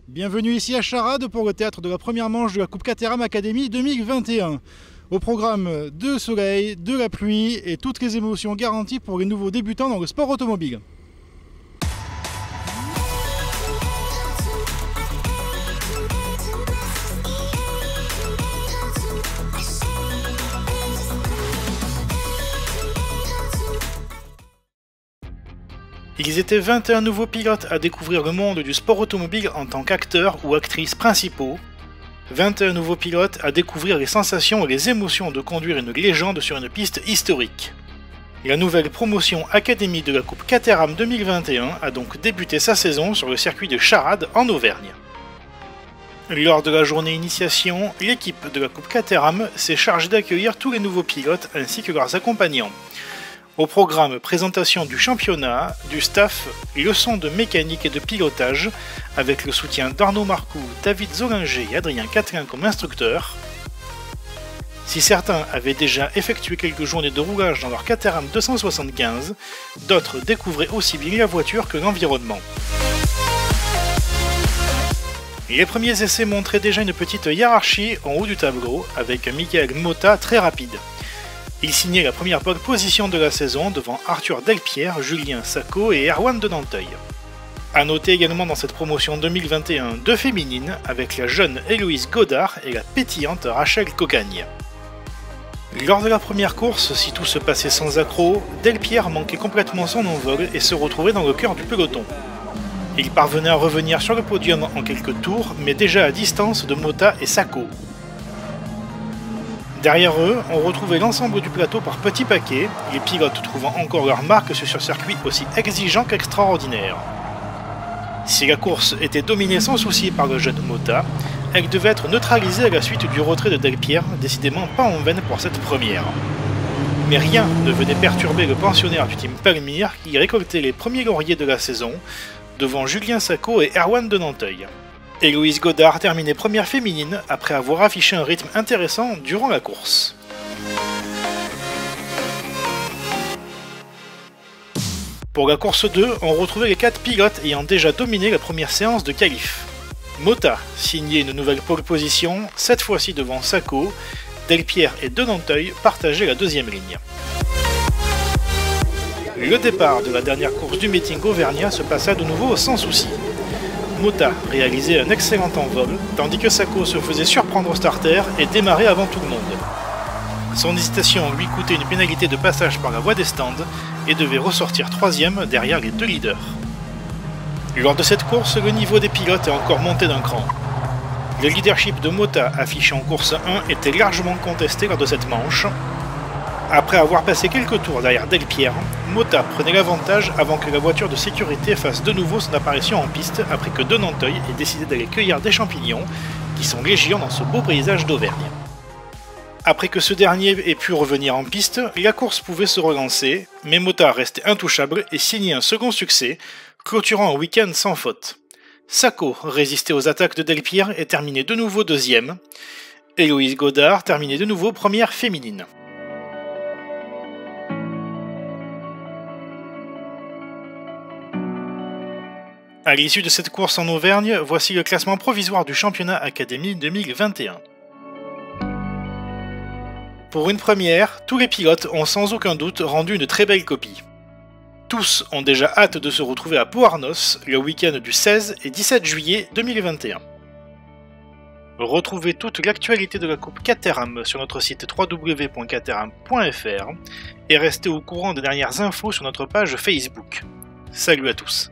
Bienvenue ici à Charade pour le théâtre de la première manche de la Coupe Caterham Academy 2021. Au programme de soleil, de la pluie et toutes les émotions garanties pour les nouveaux débutants dans le sport automobile. Ils étaient 21 nouveaux pilotes à découvrir le monde du sport automobile en tant qu'acteurs ou actrices principaux. 21 nouveaux pilotes à découvrir les sensations et les émotions de conduire une légende sur une piste historique. La nouvelle promotion Académie de la Coupe Caterham 2021 a donc débuté sa saison sur le circuit de Charade en Auvergne. Lors de la journée initiation, l'équipe de la Coupe Caterham s'est chargée d'accueillir tous les nouveaux pilotes ainsi que leurs accompagnants. Au programme, présentation du championnat, du staff, leçons de mécanique et de pilotage, avec le soutien d'Arnaud Marcoux, David Zollinger et Adrien Catelin comme instructeurs. Si certains avaient déjà effectué quelques journées de roulage dans leur Caterham 275, d'autres découvraient aussi bien la voiture que l'environnement. Les premiers essais montraient déjà une petite hiérarchie en haut du tableau, avec Michael Motta très rapide. Il signait la première pole position de la saison devant Arthur Delpierre, Julien Sacco et Erwan de Nanteuil. A noter également dans cette promotion 2021 deux féminines avec la jeune Héloïse Godard et la pétillante Rachel Cocagne. Lors de la première course, si tout se passait sans accroc, Delpierre manquait complètement son envol et se retrouvait dans le cœur du peloton. Il parvenait à revenir sur le podium en quelques tours, mais déjà à distance de Motta et Sacco. Derrière eux, on retrouvait l'ensemble du plateau par petits paquets, les pilotes trouvant encore leur marque sur ce circuit aussi exigeant qu'extraordinaire. Si la course était dominée sans souci par le jeune Motta, elle devait être neutralisée à la suite du retrait de Delpierre, décidément pas en veine pour cette première. Mais rien ne venait perturber le pensionnaire du team Palmyre qui récoltait les premiers lauriers de la saison, devant Julien Sacco et Erwan de Nanteuil. Héloïse Godard terminait première féminine après avoir affiché un rythme intéressant durant la course. Pour la course 2, on retrouvait les 4 pilotes ayant déjà dominé la première séance de qualif. Motta signait une nouvelle pole position, cette fois-ci devant Sacco, Delpierre et de Nanteuil partageaient la deuxième ligne. Le départ de la dernière course du meeting auvergnat se passa de nouveau sans souci. Motta réalisait un excellent envol, tandis que Sacco se faisait surprendre au starter et démarrait avant tout le monde. Son hésitation lui coûtait une pénalité de passage par la voie des stands et devait ressortir 3ème derrière les 2 leaders. Lors de cette course, le niveau des pilotes est encore monté d'un cran. Le leadership de Motta affiché en course 1 était largement contesté lors de cette manche. Après avoir passé quelques tours derrière Delpierre, Motta prenait l'avantage avant que la voiture de sécurité fasse de nouveau son apparition en piste après que de Nanteuil ait décidé d'aller cueillir des champignons qui sont légion dans ce beau paysage d'Auvergne. Après que ce dernier ait pu revenir en piste, la course pouvait se relancer, mais Motta restait intouchable et signait un second succès, clôturant un week-end sans faute. Sacco résistait aux attaques de Delpierre et terminait de nouveau 2ème. Héloïse Godard terminait de nouveau première féminine. À l'issue de cette course en Auvergne, voici le classement provisoire du championnat Académie 2021. Pour une première, tous les pilotes ont sans aucun doute rendu une très belle copie. Tous ont déjà hâte de se retrouver à Pau-Arnos le week-end du 16 et 17 juillet 2021. Retrouvez toute l'actualité de la Coupe Caterham sur notre site www.caterham.fr et restez au courant des dernières infos sur notre page Facebook. Salut à tous!